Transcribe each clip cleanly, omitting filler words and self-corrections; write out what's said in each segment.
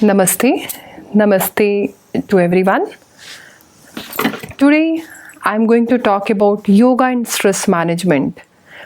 Namaste. Namaste to everyone. Today I'm going to talk about yoga and stress management.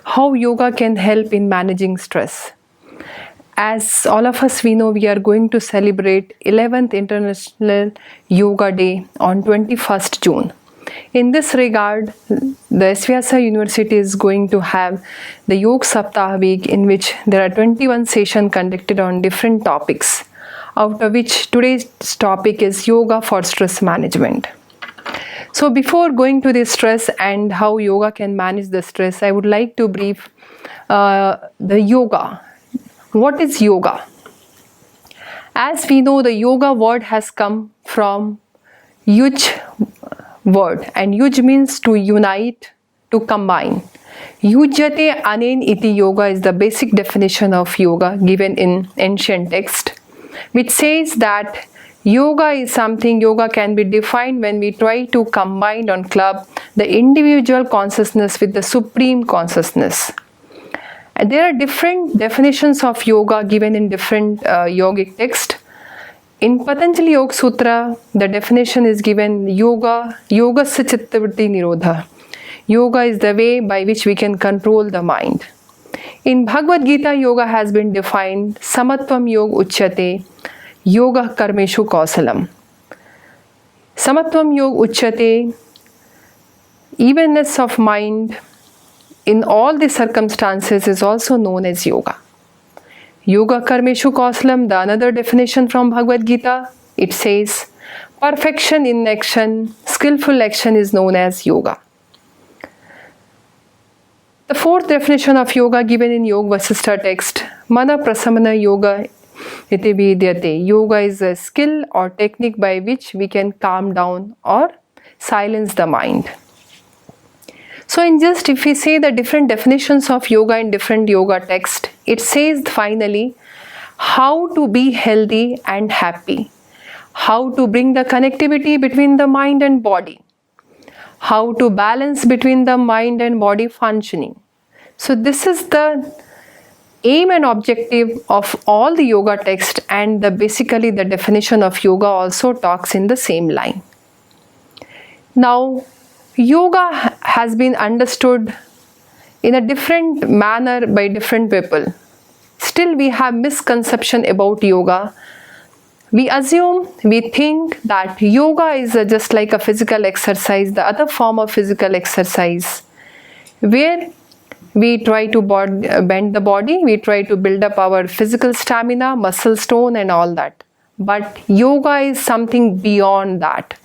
How yoga can help in managing stress. As all of us we know, we are going to celebrate 11th International Yoga Day on 21st June. In this regard, the SVYASA University is going to have the Yoga Saptah week, in which there are 21 sessions conducted on different topics, out of which today's topic is yoga for stress management. So before going to the stress and how yoga can manage the stress, I would like to brief the yoga. What is yoga? As we know, the yoga word has come from yuj word, and yuj means to unite, to combine. Yujyate anen iti yoga is the basic definition of yoga given in ancient text, which says that yoga is something, yoga can be defined when we try to combine or club the individual consciousness with the supreme consciousness. And there are different definitions of yoga given in different yogic texts. In Patanjali Yoga Sutra, the definition is given yoga sa chittavritti nirodha. Yoga is the way by which we can control the mind. In Bhagavad Gita, yoga has been defined samatvam yoga uchyate yoga karmeshu kausalam. Samatvam yoga uchyate, evenness of mind in all the circumstances, is also known as yoga. Yoga karmeshu kausalam, the another definition from Bhagavad Gita, it says perfection in action, skillful action is known as yoga. The fourth definition of yoga given in Yoga Vasishtha text, mana prasamana yoga iti vidyate. Yoga is a skill or technique by which we can calm down or silence the mind. So if we say the different definitions of yoga in different yoga text, it says finally how to be healthy and happy, how to bring the connectivity between the mind and body, how to balance between the mind and body functioning. So this is the aim and objective of all the yoga text, and basically the definition of yoga also talks in the same line. Now, yoga has been understood in a different manner by different people. Still, we have misconception about yoga. We think that yoga is just like a physical exercise, the other form of physical exercise, where we try to bend the body, we try to build up our physical stamina, muscle tone and all that. But yoga is something beyond that.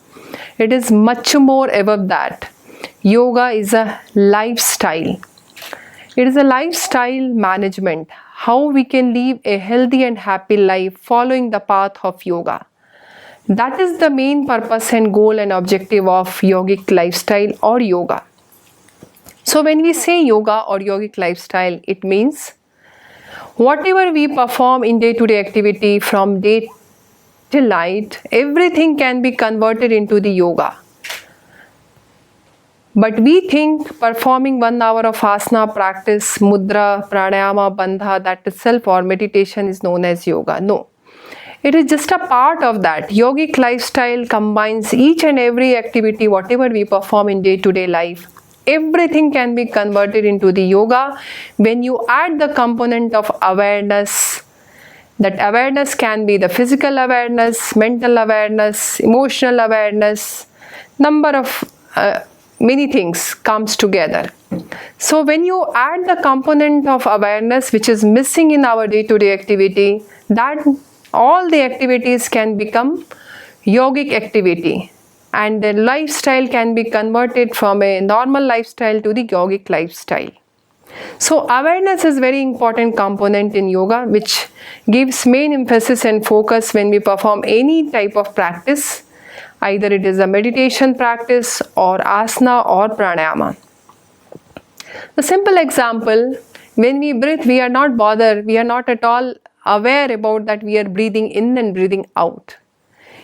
It is much more above that. Yoga is a lifestyle. It is a lifestyle management. How we can live a healthy and happy life following the path of yoga. That is the main purpose and goal and objective of yogic lifestyle or yoga. So when we say yoga or yogic lifestyle, it means whatever we perform in day-to-day activity from day till night, everything can be converted into the yoga. But we think performing 1 hour of asana practice, mudra, pranayama, bandha, that itself or meditation is known as yoga. No. It is just a part of that. Yogic lifestyle combines each and every activity, whatever we perform in day-to-day life. Everything can be converted into the yoga when you add the component of awareness. That awareness can be the physical awareness, mental awareness, emotional awareness, number of many things comes together. So when you add the component of awareness which is missing in our day-to-day activity, that all the activities can become yogic activity, and the lifestyle can be converted from a normal lifestyle to the yogic lifestyle. So awareness is very important component in yoga, which gives main emphasis and focus when we perform any type of practice. Either it is a meditation practice or asana or pranayama. The simple example, when we breathe, we are not bothered, we are not at all aware about that we are breathing in and breathing out.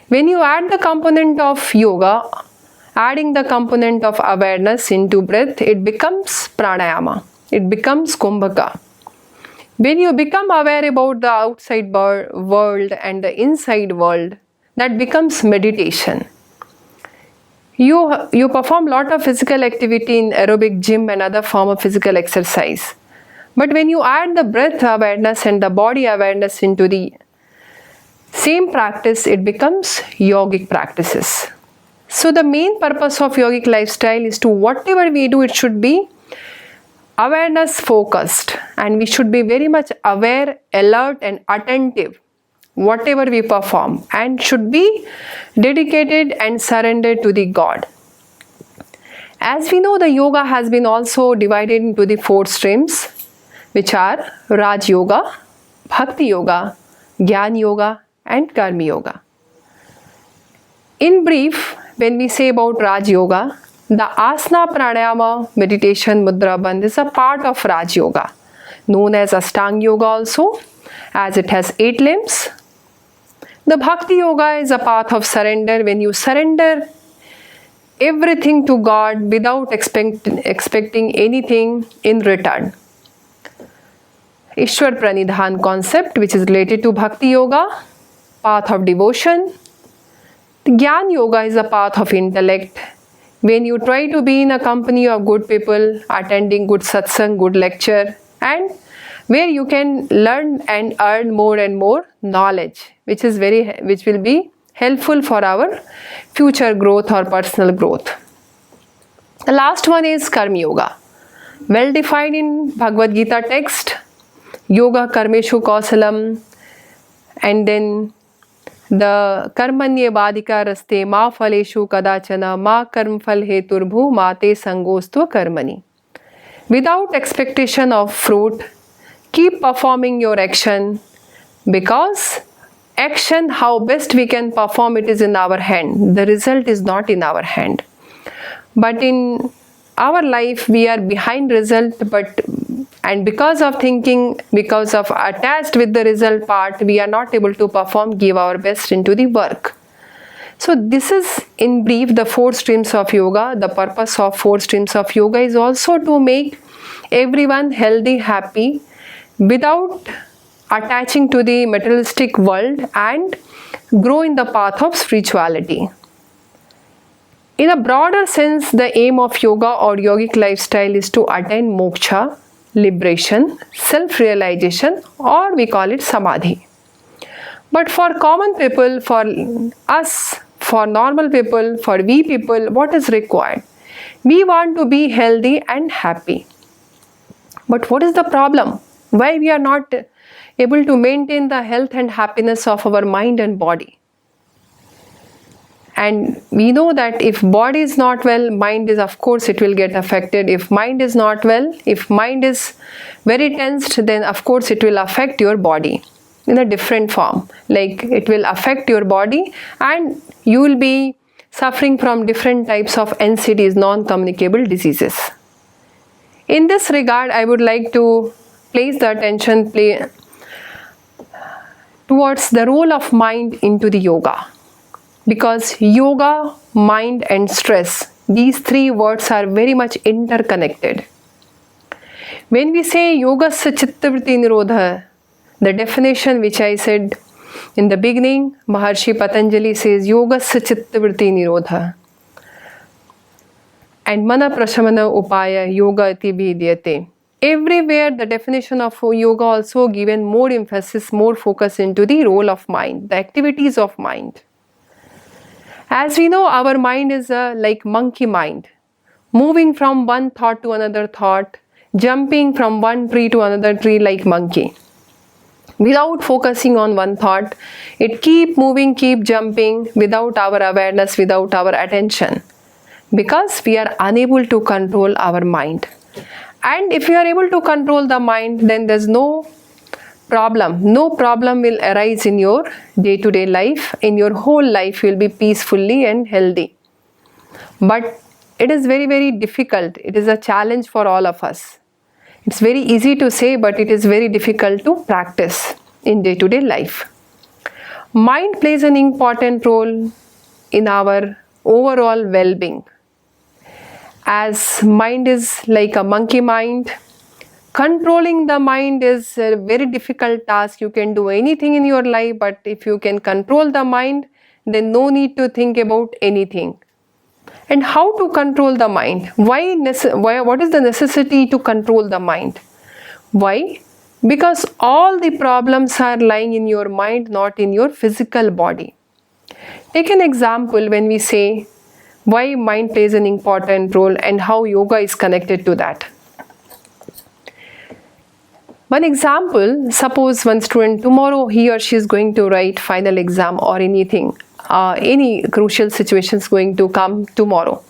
When you add the component of yoga, adding the component of awareness into breath, it becomes pranayama, it becomes kumbhaka. When you become aware about the outside world and the inside world, that becomes meditation. You perform lot of physical activity in aerobic gym and other form of physical exercise. But when you add the breath awareness and the body awareness into the same practice, it becomes yogic practices. So the main purpose of yogic lifestyle is to whatever we do, it should be awareness focused, and we should be very much aware, alert and attentive whatever we perform, and should be dedicated and surrendered to the God. As we know, the yoga has been also divided into the 4 streams, which are Raj Yoga, Bhakti Yoga, Jnana Yoga and Karma Yoga. In brief, when we say about Raj Yoga, the asana, pranayama, meditation, mudra, bandh is a part of Raj Yoga, known as Ashtanga Yoga also, as it has 8 limbs. The Bhakti Yoga is a path of surrender, when you surrender everything to God without expecting anything in return. Ishwar Pranidhan concept, which is related to Bhakti Yoga, path of devotion. The Jnana Yoga is a path of intellect, when you try to be in a company of good people, attending good satsang, good lecture, and where you can learn and earn more and more knowledge, which will be helpful for our future growth or personal growth. The last one is Karma Yoga, well defined in Bhagavad Gita text, Yoga Karmeshu Kausalam, and then the Karmanye Badika Raste Ma Phaleshu Kadachana Ma Karm Phal Heturbhu Ma Te Sangostu Karmani. Without expectation of fruit, keep performing your action, because action, how best we can perform it, is in our hand. The result is not in our hand. But in our life, we are behind result, and because of thinking, because of attached with the result part, we are not able to perform, give our best into the work. So this is in brief the 4 streams of yoga. The purpose of 4 streams of yoga is also to make everyone healthy, happy, without attaching to the materialistic world, and grow in the path of spirituality. In a broader sense, the aim of yoga or yogic lifestyle is to attain moksha, liberation, self-realization, or we call it samadhi. But for common people, for us, for normal people, for we people, what is required? We want to be healthy and happy. But what is the problem? Why we are not able to maintain the health and happiness of our mind and body? And we know that if body is not well, mind is, of course, it will get affected. If mind is not well, if mind is very tensed, then of course it will affect your body in a different form. Like it will affect your body, and you will be suffering from different types of NCDs, non-communicable diseases. In this regard, I would like to place the attention towards the role of mind into the yoga. Because yoga, mind and stress, these 3 words are very much interconnected. When we say yogasya chittavritti nirodha, the definition which I said in the beginning, Maharshi Patanjali says yogasya chittavritti nirodha. And mana prashamana upaya yoga iti bhidyate. Everywhere the definition of yoga also given more emphasis, more focus into the role of mind, the activities of mind. As we know, our mind is like monkey mind, moving from one thought to another thought, jumping from one tree to another tree like monkey. Without focusing on one thought, it keep moving, keep jumping without our awareness, without our attention, because we are unable to control our mind. And if you are able to control the mind, then there's no problem. No problem will arise in your day-to-day life. In your whole life, you will be peacefully and healthy. But it is very, very difficult. It is a challenge for all of us. It's very easy to say, but it is very difficult to practice in day-to-day life. Mind plays an important role in our overall well-being. As mind is like a monkey mind, controlling the mind is a very difficult task. You can do anything in your life, but if you can control the mind, then no need to think about anything. And how to control the mind? What is the necessity to control the mind? Why? Because all the problems are lying in your mind, not in your physical body. Take an example when we say why mind plays an important role and how yoga is connected to that. One example, suppose one student tomorrow he or she is going to write final exam or anything, any crucial situation is going to come tomorrow.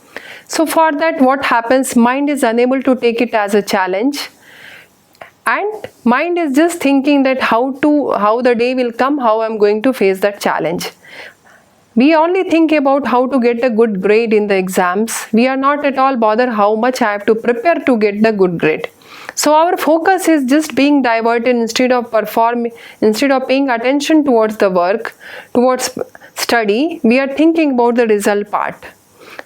So for that what happens, mind is unable to take it as a challenge, and mind is just thinking that how the day will come, how I am going to face that challenge. We only think about how to get a good grade in the exams. We are not at all bothered how much I have to prepare to get the good grade. So our focus is just being diverted instead of paying attention towards the work, towards study. We are thinking about the result part,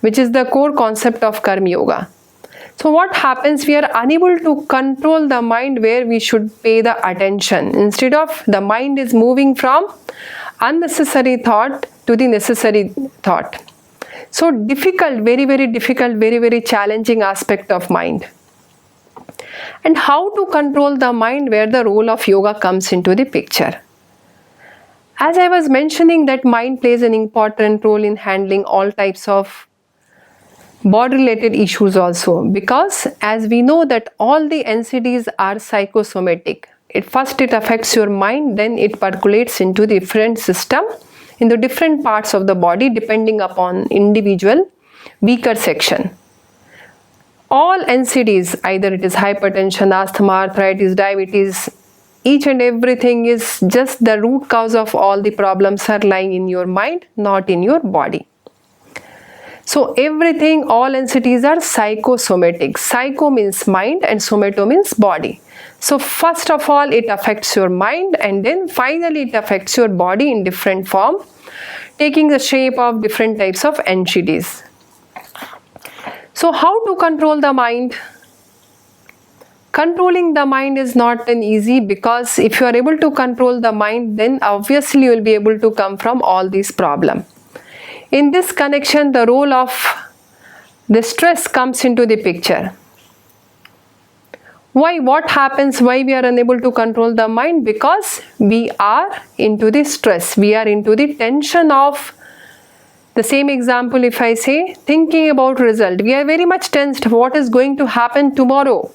which is the core concept of Karma Yoga. So what happens, we are unable to control the mind where we should pay the attention. Instead of, the mind is moving from unnecessary thought to the necessary thought. So difficult, very, very difficult, very, very challenging aspect of mind. And how to control the mind, where the role of yoga comes into the picture. As I was mentioning that mind plays an important role in handling all types of body related issues also, because as we know that all the NCDs are psychosomatic. First it affects your mind, then it percolates into different system, into different parts of the body depending upon individual weaker section. All NCDs, either it is hypertension, asthma, arthritis, diabetes, each and everything is just the root cause of all the problems are lying in your mind, not in your body. So everything, all NCDs are psychosomatic. Psycho means mind and somato means body. So first of all it affects your mind, and then finally it affects your body in different form, taking the shape of different types of NCDs. So how to control the mind? Controlling the mind is not an easy, because if you are able to control the mind, then obviously you will be able to come from all these problems. In this connection, the role of the stress comes into the picture. Why? What happens? Why we are unable to control the mind? Because we are into the stress. We are into the tension of the same example. If I say thinking about result, we are very much tensed. What is going to happen tomorrow?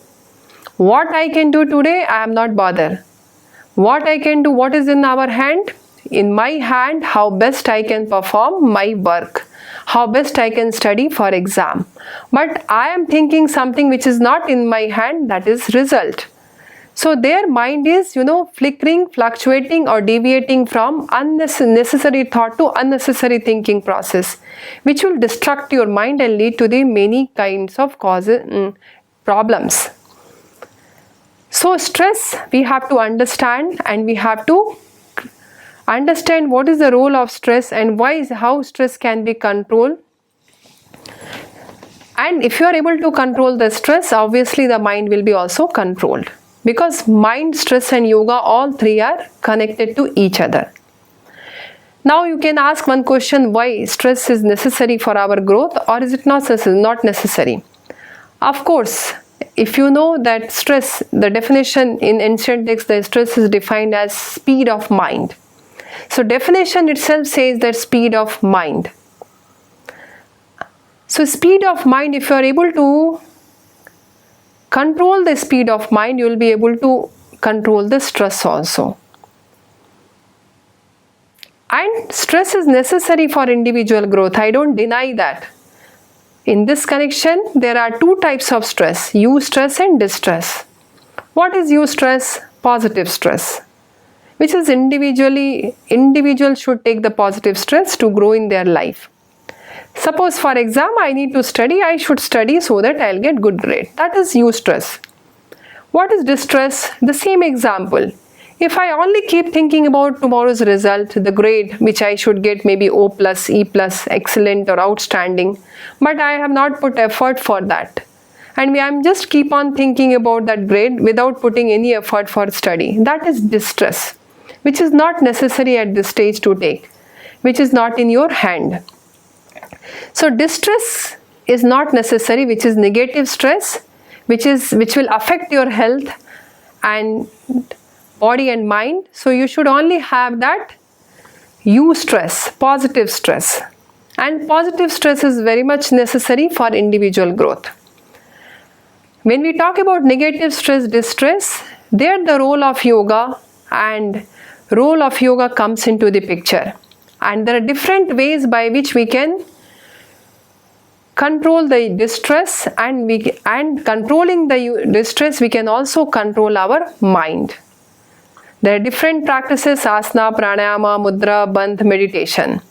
What I can do today, I am not bothered. What I can do, what is in our hand? In my hand, how best I can perform my work, how best I can study for exam. But I am thinking something which is not in my hand, that is result. So their mind is, flickering, fluctuating or deviating from unnecessary thought to unnecessary thinking process, which will destruct your mind and lead to the many kinds of causes, problems. So stress, we have to understand, and we have to understand what is the role of stress and how stress can be controlled. And if you are able to control the stress, obviously the mind will be also controlled, because mind, stress and yoga, all three are connected to each other. Now you can ask one question, why stress is necessary for our growth, or is it not necessary? Of course, if you know that stress, the definition in ancient texts, the stress is defined as speed of mind. So definition itself says that speed of mind. So speed of mind, if you are able to control the speed of mind, you will be able to control the stress also. And stress is necessary for individual growth. I don't deny that. In this connection, there are two types of stress, eustress and distress. What is eustress? Positive stress, which is individual should take the positive stress to grow in their life. Suppose for exam I need to study, I should study so that I'll get good grade. That is eustress. What is distress? The same example. If I only keep thinking about tomorrow's result, the grade which I should get, maybe O+, E+, excellent or outstanding, but I have not put effort for that, and I'm just keep on thinking about that grade without putting any effort for study. That is distress, which is not necessary at this stage to take, which is not in your hand. So distress is not necessary, which is negative stress, which will affect your health and body and mind. So you should only have that eustress, positive stress. And positive stress is very much necessary for individual growth. When we talk about negative stress, distress, there the role of yoga and role of yoga comes into the picture. And there are different ways by which we can control the distress, and controlling the distress, we can also control our mind. There are different practices: asana, pranayama, mudra, bandh, meditation.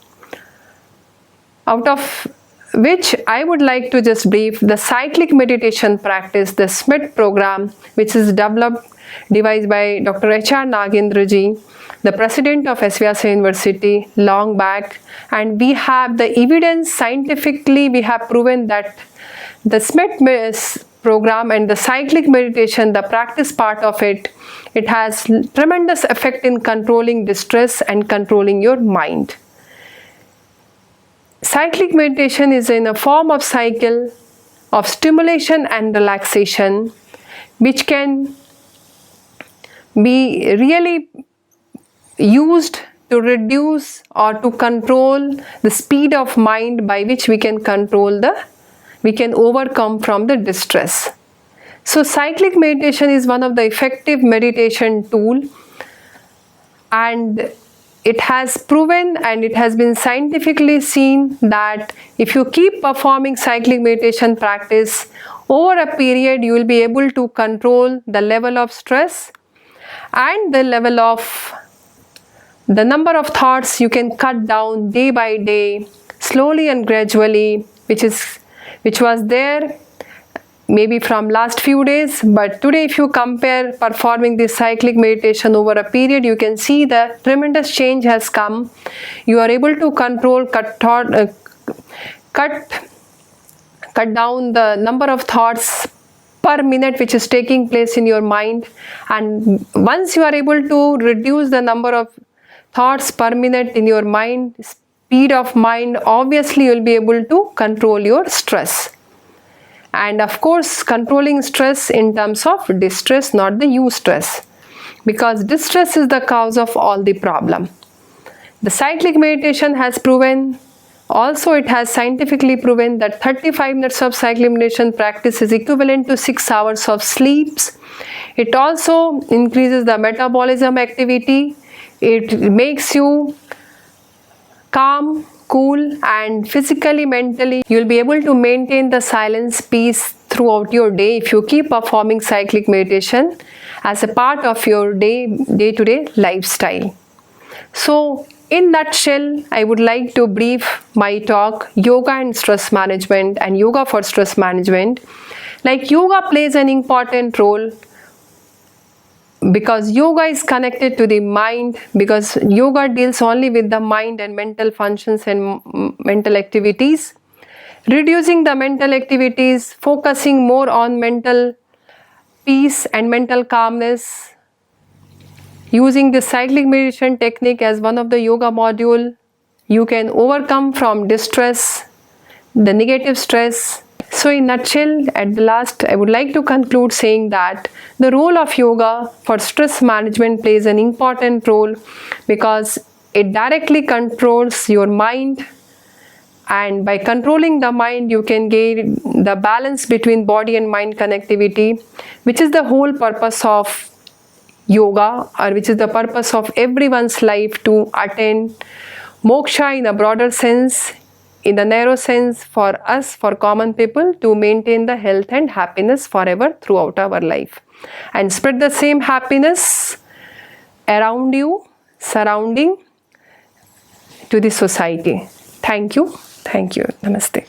Out of which I would like to just brief the cyclic meditation practice, the SMIT program, which is devised by Dr. H.R. Nagendraji, the president of S-VYASA University, long back. And we have the evidence, scientifically we have proven that the SMIT program and the cyclic meditation, the practice part of it, it has tremendous effect in controlling distress and controlling your mind. Cyclic meditation is in a form of cycle of stimulation and relaxation, which can be really used to reduce or to control the speed of mind by which we can overcome from the distress. So cyclic meditation is one of the effective meditation tool, and it has proven and it has been scientifically seen that if you keep performing cyclic meditation practice over a period, you will be able to control the level of stress and the level of the number of thoughts you can cut down day by day, slowly and gradually, which was there maybe from last few days, but today if you compare performing this cyclic meditation over a period, you can see the tremendous change has come. You are able to control, cut down the number of thoughts per minute which is taking place in your mind, and once you are able to reduce the number of thoughts per minute in your mind, speed of mind, obviously you will be able to control your stress. And of course, controlling stress in terms of distress, not the eustress, because distress is the cause of all the problem. The cyclic meditation has proven, also it has scientifically proven, that 35 minutes of cyclic meditation practice is equivalent to 6 hours of sleeps. It also increases the metabolism activity. It makes you calm, cool, and physically, mentally, you will be able to maintain the silence, peace throughout your day if you keep performing cyclic meditation as a part of your day-to-day lifestyle. So, in nutshell, I would like to brief my talk, yoga and stress management and yoga for stress management. Like, yoga plays an important role because yoga is connected to the mind, because yoga deals only with the mind and mental functions and mental activities. Reducing the mental activities, focusing more on mental peace and mental calmness. Using the cyclic meditation technique as one of the yoga module, you can overcome from distress, the negative stress. So in nutshell, at the last, I would like to conclude saying that the role of yoga for stress management plays an important role because it directly controls your mind, and by controlling the mind, you can gain the balance between body and mind connectivity, which is the whole purpose of yoga, or which is the purpose of everyone's life to attain moksha in a broader sense, in the narrow sense for us, for common people, to maintain the health and happiness forever throughout our life and spread the same happiness around you, surrounding to the society. Thank you. Thank you. Namaste.